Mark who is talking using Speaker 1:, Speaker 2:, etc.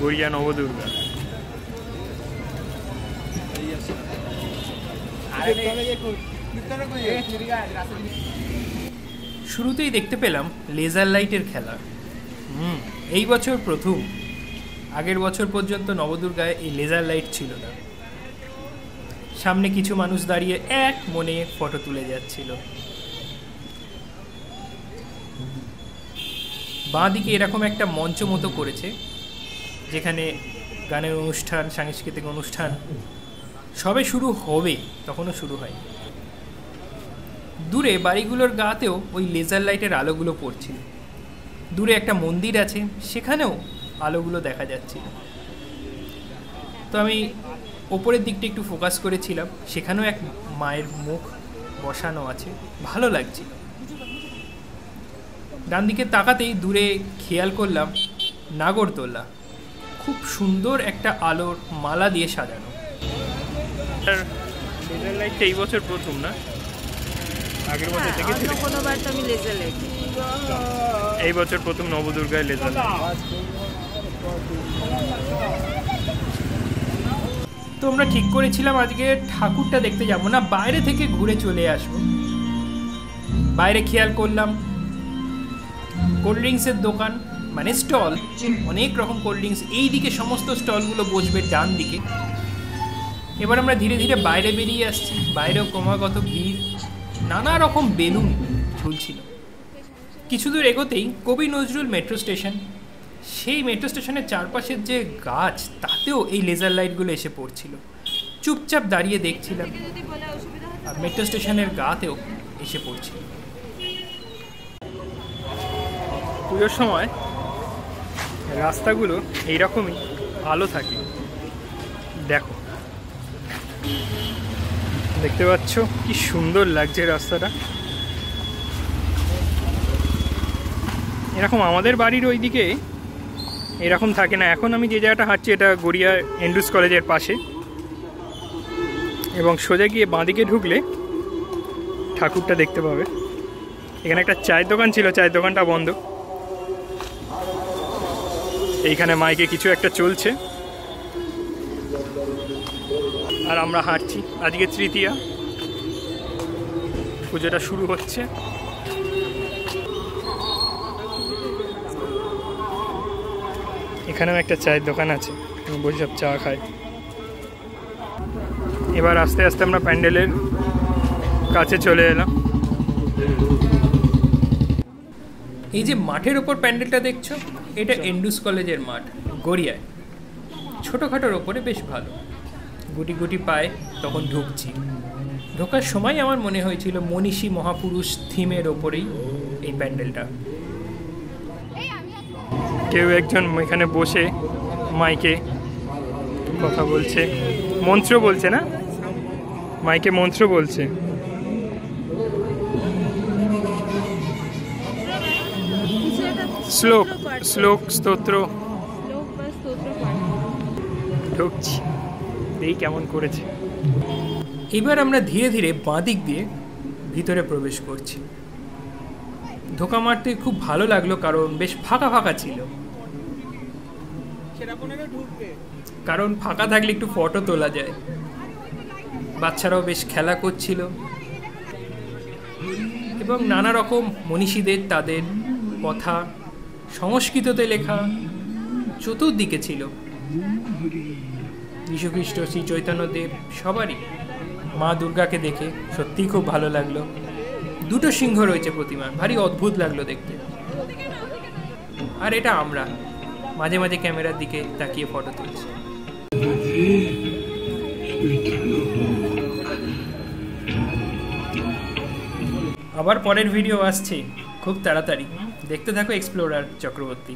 Speaker 1: গড়িয়া নবদুর্গা। শুরুতেই দেখতে পেলাম লেজার লাইটের খেলা। এই বছর প্রথম। আগের বছর পর্যন্ত নবদুর্গায় এই লেজার লাইট ছিল না। সামনে কিছু মানুষ দাঁড়িয়ে এক মনে ফটো তুলে যাচ্ছিল। বাঁ দিকে এরকম একটা মঞ্চ মতো করেছে, যেখানে গানের অনুষ্ঠান, সাংস্কৃতিক অনুষ্ঠান সবে শুরু হবে, তখনও শুরু হয়। দূরে বাড়িগুলোর গাতেও ওই লেজার লাইটের আলোগুলো পড়ছিল। দূরে একটা মন্দির আছে, সেখানেও আলোগুলো দেখা যাচ্ছিল। তো আমি ওপরের দিকটা একটু ফোকাস করেছিলাম, সেখানেও এক মায়ের মুখ বসানো আছে, ভালো লাগছিল। ডান দিকে তাকাতেই দূরে খেয়াল করলাম নাগরদোলা, খুব সুন্দর একটা আলোর মালা দিয়ে সাজানো। লেজার লাইটটা এই বছর প্রথম না? আগের বছর দেখেছিলাম, এই বছর প্রথম নবদুর্গায় লেজার লাইট। তো আমরা ঠিক করেছিলাম আজকে ঠাকুরটা দেখতে যাব না, বাইরে থেকে ঘুরে চলে আসবো। বাইরে খেয়াল করলাম কোল্ড ড্রিঙ্কসের দোকান, মানে স্টল, অনেক রকম কোল্ড ড্রিঙ্কস। এই দিকে সমস্ত স্টলগুলো বসবে ডান দিকে। এবার আমরা ধীরে ধীরে বাইরে বেরিয়ে আসছি। বাইরেও ক্রমাগত ভিড়, নানা রকম বেলুন ঝুলছিল। কিছু দূর এগোতেই কবি নজরুল মেট্রো স্টেশন। সেই মেট্রো স্টেশনের চারপাশের যে গাছ, তাতেও এই লেজার লাইটগুলো এসে পড়ছিল। চুপচাপ দাঁড়িয়ে দেখছিলাম, আর মেট্রো স্টেশনের গাতেও এসে পড়ছিল। পুজোর সময় রাস্তাগুলো এইরকমই আলো থাকে। দেখো, দেখতে পাচ্ছ কি সুন্দর লাগছে রাস্তাটা। এরকম আমাদের বাড়ির ওইদিকে এরকম থাকে না। এখন আমি যে জায়গাটা হাঁটছি এটা গড়িয়া এন্ড্রুজ কলেজের পাশে, এবং সোজা গিয়ে বাঁদিকে ঢুকলে ঠাকুরটা দেখতে পাবে। এখানে একটা চায়ের দোকান ছিল, চায়ের দোকানটা বন্ধ। এইখানে মাইকে কিছু একটা চলছে, আর আমরা হাঁটছি। আজকে তৃতীয়া, পুজোটা শুরু হচ্ছে। এখানেও একটা চায়ের দোকান আছে, বসে সব চা খায়। এবার আস্তে আস্তে আমরা প্যান্ডেলের কাছে চলে এলাম। এই যে মাঠের ওপর প্যান্ডেলটা দেখছো, এটা এন্ড্রুজ কলেজের মাঠ, গড়িয়ায়। ছোটোখাটোর ওপরে বেশ ভালো, গুটি গুটি পায়ে তখন ঢুকছি। ঢোকার সময় আমার মনে হয়েছিল মনীষী মহাপুরুষ থিমের ওপরেই এই প্যান্ডেলটা। কেউ একজন এখানে বসে মাইকে কথা বলছে, মন্ত্র বলছে না, মাইকে মন্ত্র বলছে। শ্লোক শ্লোক স্তোত্র ঢুকছি, এই কেমন করেছে। এবার আমরা ধীরে ধীরে বাঁদিক দিয়ে ভিতরে প্রবেশ করছি। ঢোকা মারতে খুব ভালো লাগলো, কারণ বেশ ফাঁকা ফাঁকা ছিল। কারণ ফাঁকা থাকলে একটু ফটো তোলা যায়। বাচ্চারাও বেশ খেলা করছিল, এবং নানা রকম মনীষীদের তাদের কথা সংস্কৃততে লেখা চতুর্দিকে ছিল। যীশুখ্রিস্ট, শ্রী চৈতন্যদেব, সবারই। মা দুর্গাকে দেখে সত্যিই খুব ভালো লাগলো। দুটো সিংহ রয়েছে প্রতিমা, ভারী অদ্ভুত লাগলো দেখতে। আর এটা আমরা মাঝে মাঝে ক্যামেরার দিকে তাকিয়ে ফটো তুলছি। আবার পরের ভিডিও আসছে খুব তাড়াতাড়ি। দেখতে থাকো এক্সপ্লোরার চক্রবর্তী।